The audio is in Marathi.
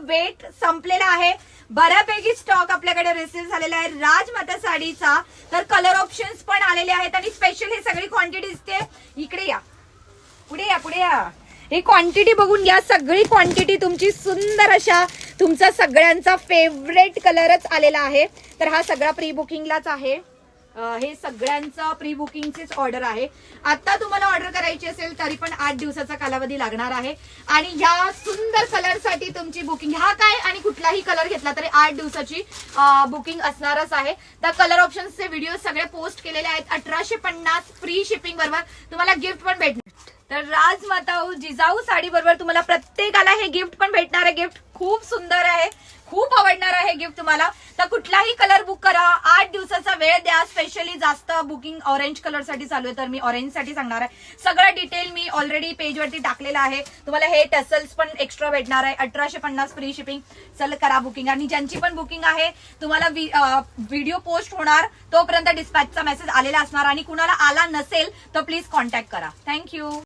वेट संपलेला आहे. बऱ्यापैकी स्टॉक आपल्याकडे रिसीव्ह झालेला आहे राजमाता साडीचा. तर कलर ऑप्शन्स पण आलेले आहेत आणि स्पेशल ही सगळी क्वांटिटी दिसते. इकडे या, पुढे या, पुढे या. ही क्वांटिटी बघून घ्या. सगळी क्वांटिटी तुमची सुंदर अशा तुमचा सगळ्यांचा फेवरेट कलरच आलेला आहे. तर हा सगळा प्री बुकिंगलाच आहे. हे सगळ्यांचा प्री बुकिंगचीच ऑर्डर आहे. आता तुम्हाला ऑर्डर करायची असेल तरी पण 8 दिवसाचा कालावधी लागणार आहे. आणि ह्या सुंदर कलरसाठी तुमची बुकिंग हा काय आणि कुठलाही कलर घेतला तरी 8 दिवसाची बुकिंग असणारच आहे. तर कलर ऑप्शन्सचे व्हिडिओ सगळे पोस्ट केलेले आहेत. 1850 फ्री शिपिंग बरोबर तुम्हाला गिफ्ट पण भेटणार. तर राजमाता जिजाऊ साडी बरोबर तुम्हाला प्रत्येकाला हे गिफ्ट पण भेटणार आहे. गिफ्ट खूप सुंदर आहे, खूप आवडणार आहे गिफ्ट तुम्हाला. तर कुठलाही कलर बुक करा. 8 दिवसाचा वेळ द्या. स्पेशली जास्त बुकिंग ऑरेंज कलर साठी चालू आहे तर मी ऑरेंज साठी सांगणार आहे. सगळं डिटेल मी ऑलरेडी पेजवरती टाकलेलं आहे. तुम्हाला हे टसल्स पण एक्स्ट्रा भेटणार आहे. 1850 फ्री शिपिंग. चल करा बुकिंग. आणि ज्यांची पण बुकिंग आहे तुम्हाला व्हिडिओ पोस्ट होणार तोपर्यंत डिस्पॅचचा मेसेज आलेला असणार. आणि कुणाला आला नसेल तर प्लीज कॉन्टॅक्ट करा. थँक्यू.